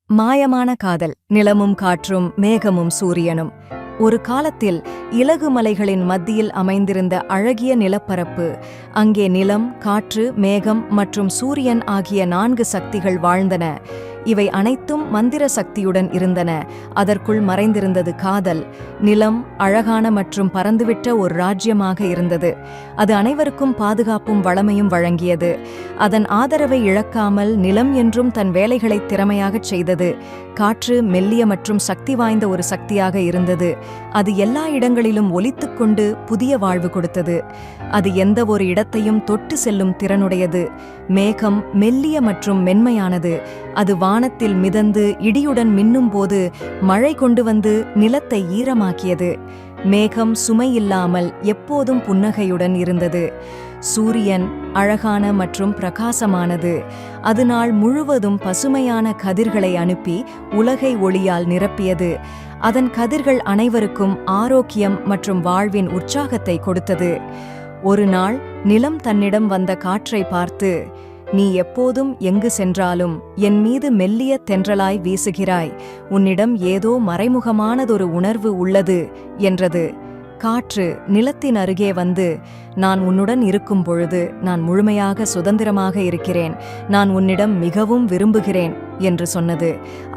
மாயமான காதல். நிலமும் காற்றும் மேகமும் சூரியனும். ஒரு காலத்தில் இலகு மலைகளின் மத்தியில் அமைந்திருந்த அழகிய நிலப்பரப்பு. அங்கே நிலம், காற்று, மேகம் மற்றும் சூரியன் ஆகிய 4 சக்திகள் வாழ்ந்தன. இவை அனைத்தும் மந்திர சக்தியுடன் இருந்தன. அதற்குள் மறைந்திருந்தது காதல். நிலம் அழகான மற்றும் பறந்துவிட்ட ஒரு ராஜ்யமாக இருந்தது. அது அனைவருக்கும் பாதுகாப்பும் வளமையும் வழங்கியது. அதன் ஆதரவை இழக்காமல் நிலம் என்றும் தன் வேலைகளை திறமையாகச் செய்தது. காற்று மெல்லிய மற்றும் சக்தி வாய்ந்த ஒரு சக்தியாக இருந்தது. அது எல்லா இடங்களிலும் ஒலித்துக்கொண்டு புதிய வாழ்வு கொடுத்தது. அது எந்த ஒரு இடத்தையும் தொட்டு செல்லும் திறனுடையது. மேகம் மெல்லிய மற்றும் மென்மையானது. அது வானத்தில் மிதந்து இடியுடன் மின்னும் போது மழை கொண்டு வந்து நிலத்தை ஈரமாக்கியது. மேகம் சுமையில்லாமல் எப்போதும் புன்னகையுடன் இருந்தது. சூரியன் அழகான மற்றும் பிரகாசமானது. அது நாள் முழுவதும் பசுமையான கதிர்களை அனுப்பி உலகை ஒளியால் நிரப்பியது. அதன் கதிர்கள் அனைவருக்கும் ஆரோக்கியம் மற்றும் வாழ்வின் உற்சாகத்தை கொடுத்தது. ஒரு நாள் நிலம் தன்னிடம் வந்த காற்றை பார்த்து, "நீ எப்போதும் எங்கு சென்றாலும் என் மீது மெல்லிய தென்றலாய் வீசுகிறாய். உன்னிடம் ஏதோ மறைமுகமானதொரு உணர்வு உள்ளது" என்றது. காற்று நிலத்தின் அருகே வந்து, "நான் உன்னுடன் இருக்கும் பொழுது நான் முழுமையாக சுதந்திரமாக இருக்கிறேன். நான் உன்னிடம் மிகவும் விரும்புகிறேன்" என்று சொன்னது.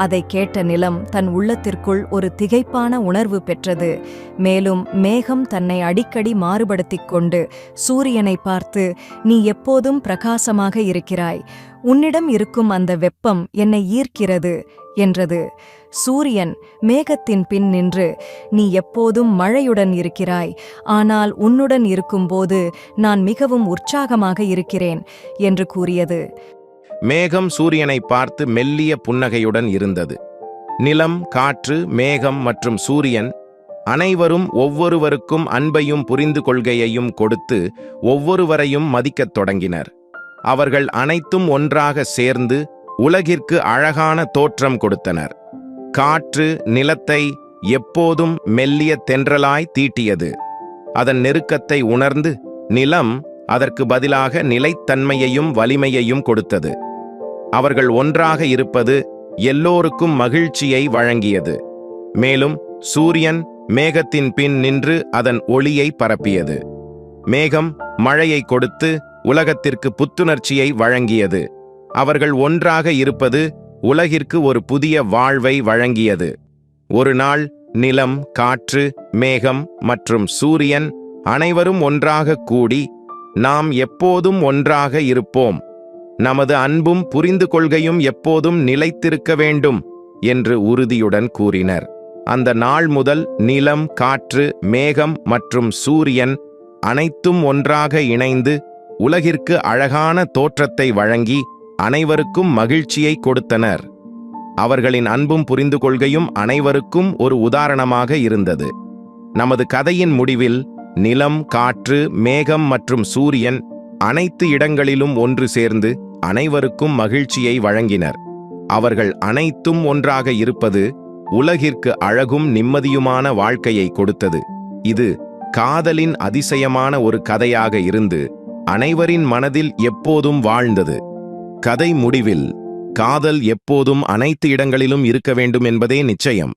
அதை கேட்ட நிலம் தன் உள்ளத்திற்குள் ஒரு திகைப்பான உணர்வு பெற்றது. மேலும் மேகம் தன்னை அடிக்கடி மாறுபடுத்திக் கொண்டு சூரியனை பார்த்து, "நீ எப்போதும் பிரகாசமாக இருக்கிறாய். உன்னிடம் இருக்கும் அந்த வெப்பம் என்னை ஈர்க்கிறது" என்றது. சூரியன் மேகத்தின் பின் நின்று, "நீ எப்போதும் மழையுடன் இருக்கிறாய். ஆனால் உன்னுடன் இருக்கும்போது நான் மிகவும் உற்சாகமாக இருக்கிறேன்" என்று கூறியது. மேகம் சூரியனை பார்த்து மெல்லிய புன்னகையுடன் இருந்தது. நிலம், காற்று, மேகம் மற்றும் சூரியன் அனைவரும் ஒவ்வொருவருக்கும் அன்பையும் புரிந்து கொள்கையையும் கொடுத்து ஒவ்வொருவரையும் மதிக்கத் தொடங்கினர். அவர்கள் அனைத்தும் ஒன்றாக சேர்ந்து உலகிற்கு அழகான தோற்றம் கொடுத்தனர். காற்று நிலத்தை எப்போதும் மெல்லிய தென்றலாய் தீட்டியது. அதன் நெருக்கத்தை உணர்ந்து நிலம் அதற்கு பதிலாக நிலைத்தன்மையையும் வலிமையையும் கொடுத்தது. அவர்கள் ஒன்றாக இருப்பது எல்லோருக்கும் மகிழ்ச்சியை வழங்கியது. மேலும் சூரியன் மேகத்தின் பின் நின்று அதன் ஒளியை பரப்பியது. மேகம் மழையை கொடுத்து உலகத்திற்கு புத்துணர்ச்சியை வழங்கியது. அவர்கள் ஒன்றாக இருப்பது உலகிற்கு ஒரு புதிய வாழ்வை வழங்கியது. ஒரு நாள் நிலம், காற்று, மேகம் மற்றும் சூரியன் அனைவரும் ஒன்றாக கூடி, "நாம் எப்போதும் ஒன்றாக இருப்போம். நமது அன்பும் புரிந்து கொள்கையும் எப்போதும் நிலைத்திருக்க வேண்டும்" என்று உறுதியுடன் கூறினர். அந்த நாள் முதல் நிலம், காற்று, மேகம் மற்றும் சூரியன் அனைத்தும் ஒன்றாக இணைந்து உலகிற்கு அழகான தோற்றத்தை வழங்கி அனைவருக்கும் மகிழ்ச்சியை கொடுத்தனர். அவர்களின் அன்பும் புரிந்து கொள்கையும் அனைவருக்கும் ஒரு உதாரணமாக இருந்தது. நமது கதையின் முடிவில் நிலம், காற்று, மேகம் மற்றும் சூரியன் அனைத்து இடங்களிலும் ஒன்று சேர்ந்து அனைவருக்கும் மகிழ்ச்சியை வழங்கினர். அவர்கள் அனைத்தும் ஒன்றாக இருப்பது உலகிற்கு அழகும் நிம்மதியுமான வாழ்க்கையை கொடுத்தது. இது காதலின் அதிசயமான ஒரு கதையாக இருந்து அனைவரின் மனதில் எப்போதும் வாழ்ந்தது. கதை முடிவில் காதல் எப்போதும் அனைத்து இடங்களிலும் இருக்க வேண்டும் என்பதே நிச்சயம்.